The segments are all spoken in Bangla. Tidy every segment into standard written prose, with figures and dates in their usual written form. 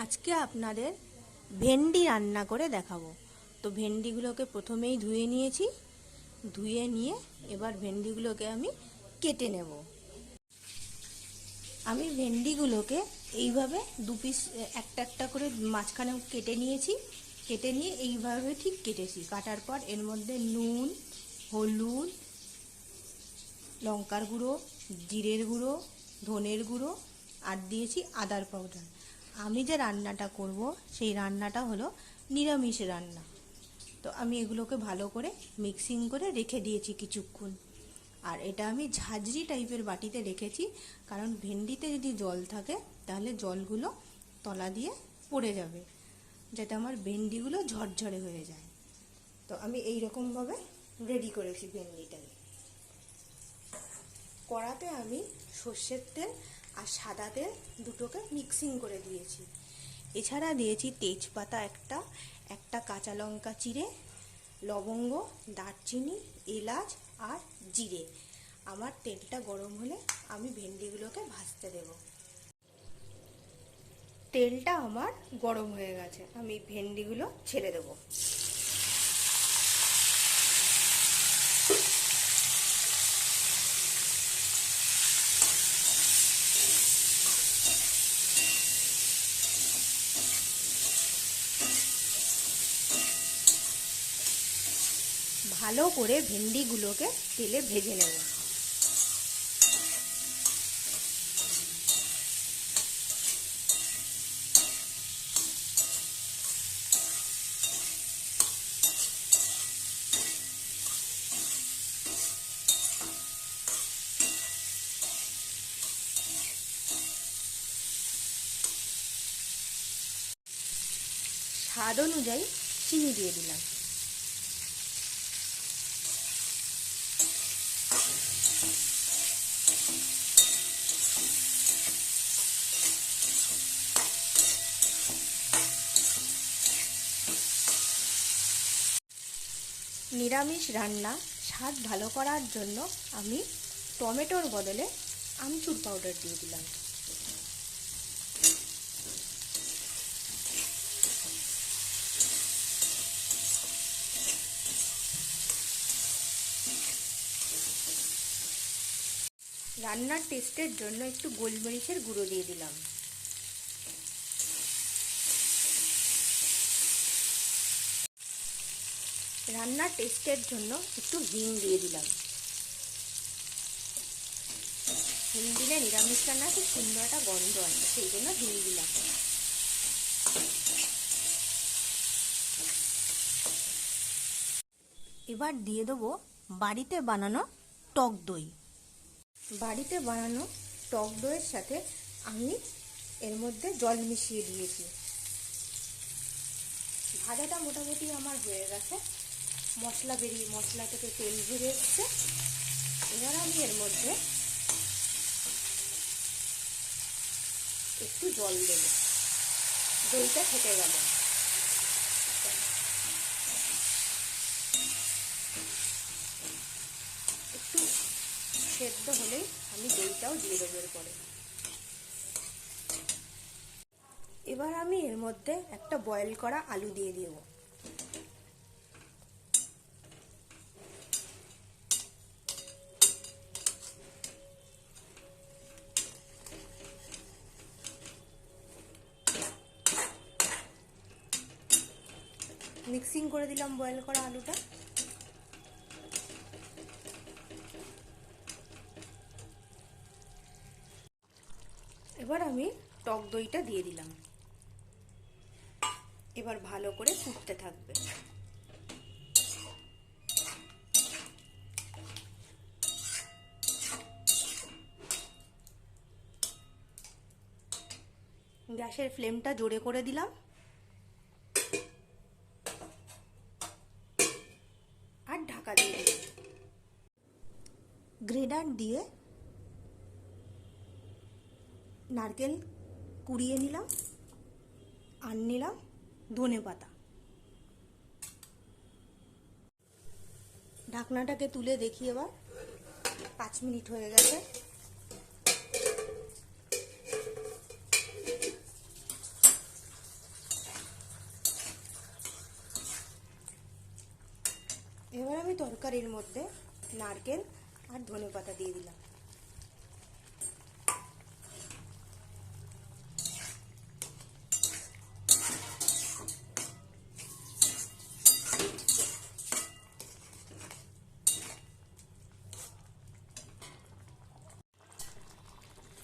আজকে আপনাদের ভেন্ডি রান্না করে দেখাবো। তো ভেন্ডিগুলোকে প্রথমেই ধুয়ে নিয়েছি, ধুয়ে নিয়ে এবার ভেন্ডিগুলোকে আমি কেটে নেব। আমি ভেন্ডিগুলোকে এইভাবে দু পিস একটা একটা করে মাঝখানে কেটে নিয়েছি। কেটে নিয়ে এইভাবে ঠিক কেটেছি। কাটার পর এর মধ্যে নুন, হলুদ, লঙ্কার গুঁড়ো, জিরের গুঁড়ো, ধনের গুঁড়ো আর দিয়েছি আদার পাউডার। আমি যে রান্নাটা করব সেই রান্নাটা হলো নিরামিষ রান্না। তো আমি এগুলোকে ভালো করে মিক্সিং করে রেখে দিয়েছি কিছুক্ষণ। আর এটা আমি ঝাঁঝরি টাইপের বাটিতে রেখেছি, কারণ ভেন্ডিতে যদি জল থাকে তাহলে জলগুলো তলা দিয়ে পড়ে যাবে, যাতে আমার ভেন্ডিগুলো ঝরঝরে হয়ে যায়। তো আমি এই রকমভাবে রেডি করেছি ভেন্ডিটাকে। কড়াতে আমি সর্ষের তেল আর সাদা তেল দুটোকে মিক্সিং করে দিয়েছি। এছাড়া দিয়েছি তেজপাতা একটা কাঁচা লঙ্কা চিড়ে, লবঙ্গ, দারচিনি, এলাচ আর জিরে। আমার তেলটা গরম হলে আমি ভেন্ডিগুলোকে ভাজতে দেব। তেলটা আমার গরম হয়ে গেছে, আমি ভেন্ডিগুলো ছেড়ে দেবো। ভালো করে ভেন্ডিগুলোকে তেলে ভেজে নেব। স্বাদ অনুযায়ী চিনি দিয়ে দিলাম। নিরামিষ রান্না স্বাদ ভালো করার জন্য আমি টমেটোর বদলে আমচুর পাউডার দিয়ে দিলাম। রান্নার টেস্টের জন্য একটু গোলমরিচের গুঁড়ো দিয়ে দিলাম। রান্নার টেস্টের জন্য একটু হিং দিয়ে দিলাম। হিং দিলে নিরামিষ রান্না খুব সুন্দর একটা গন্ধ আসে, সেই জন্য হিং দিলাম। এবার দিয়ে দেবো বাড়িতে বানানো টক দই। বাড়িতে বানানো টক দইয়ের সাথে আমি এর মধ্যে জল মিশিয়ে দিয়েছি। ভাজাটা মোটামুটি আমার হয়ে গেছে, মশলা থেকে তেল ভরে এসছে। এবার আমি এর মধ্যে একটু জল দেব, দইটা ফেটে গেল। একটু সেদ্ধ হলেই আমি দইটাও দিয়ে দেবো এরপরে। এবার আমি এর মধ্যে একটা বয়েল করা আলু দিয়ে দেব। মিক্সিং করে দিলাম বয়েল করা আলুটা। এবার আমি টক দইটা দিয়ে দিলাম। এবার ভালো করে ফুটতে থাকবে। গ্যাসের ফ্লেমটা জোরে করে দিলাম আর ঢাকা দিয়ে দিলাম। গ্রেটার দিয়ে নারকেল কুড়িয়ে নিলাম আর নিলাম ধনেপাতা। ঢাকনাটাকে তুলে দেখি, এবার 5 মিনিট হয়ে গেছে। আমি তরকারির মধ্যে নারকেল আর ধনেপাতা দিয়ে দিলাম।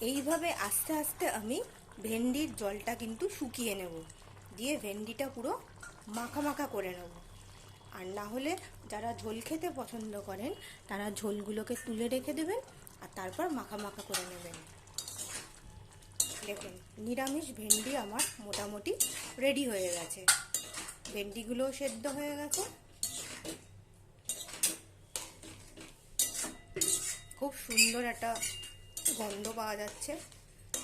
এইভাবে আস্তে আস্তে আমি ভেন্ডির জলটা কিন্তু শুকিয়ে নেব, দিয়ে ভেন্ডিটা পুরো মাখা মাখা করে নেব। আর না হলে যারা ঝোল খেতে পছন্দ করেন তারা ঝোলগুলোকে তুলে রেখে দেবেন আর তারপর মাখা মাখা করে নেবেন। দেখুন নিরামিষ ভেন্ডি আমার মোটামুটি রেডি হয়ে গেছে, ভেন্ডিগুলোও সেদ্ধ হয়ে গেছে, খুব সুন্দর একটা গন্ধ পাওয়া যাচ্ছে।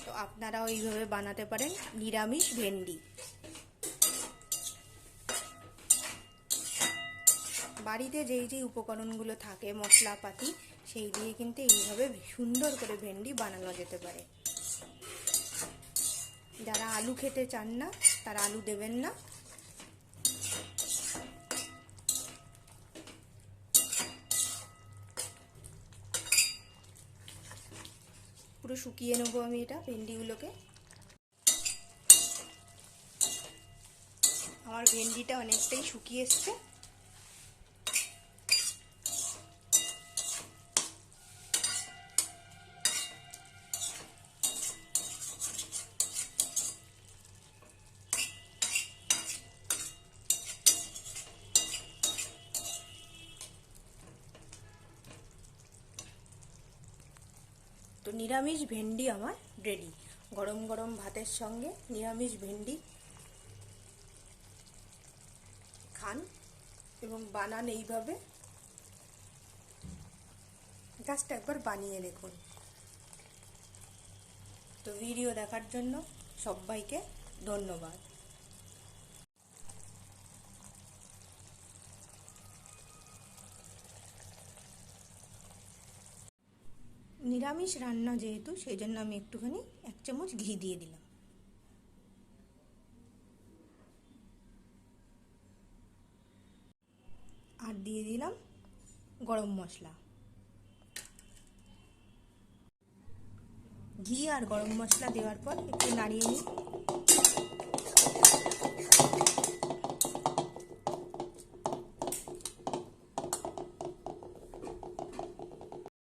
তো আপনারাও এইভাবে বানাতে পারেন নিরামিষ ভেন্ডি। বাড়িতে যেই যেই উপকরণগুলো থাকে মশলাপাতি সেই দিয়ে কিন্তু এইভাবে সুন্দর করে ভেন্ডি বানানো যেতে পারে। যারা আলু খেতে চান না তারা আলু দেবেন না। পুরো শুকিয়ে নেবো আমি এটা ভেন্ডিগুলোকে। আমার ভেন্ডিটা অনেকটাই শুকিয়ে এসছে। তো নিরামিষ ভেন্ডি আমার রেডি। গরম গরম ভাতের সঙ্গে নিরামিষ ভেন্ডি খান এবং বানান এইভাবে, জাস্ট একবার বানিয়ে দেখুন। তো ভিডিও দেখার জন্য সবাইকে ধন্যবাদ। নিরামিষ রান্না যেহেতু সেই জন্য আমি একটুখানি 1 চামচ ঘি দিয়ে দিলাম। আর দিয়ে দিলাম গরম মশলা। ঘি আর গরম মশলা দেওয়ার পর একটু নাড়িয়ে নিই।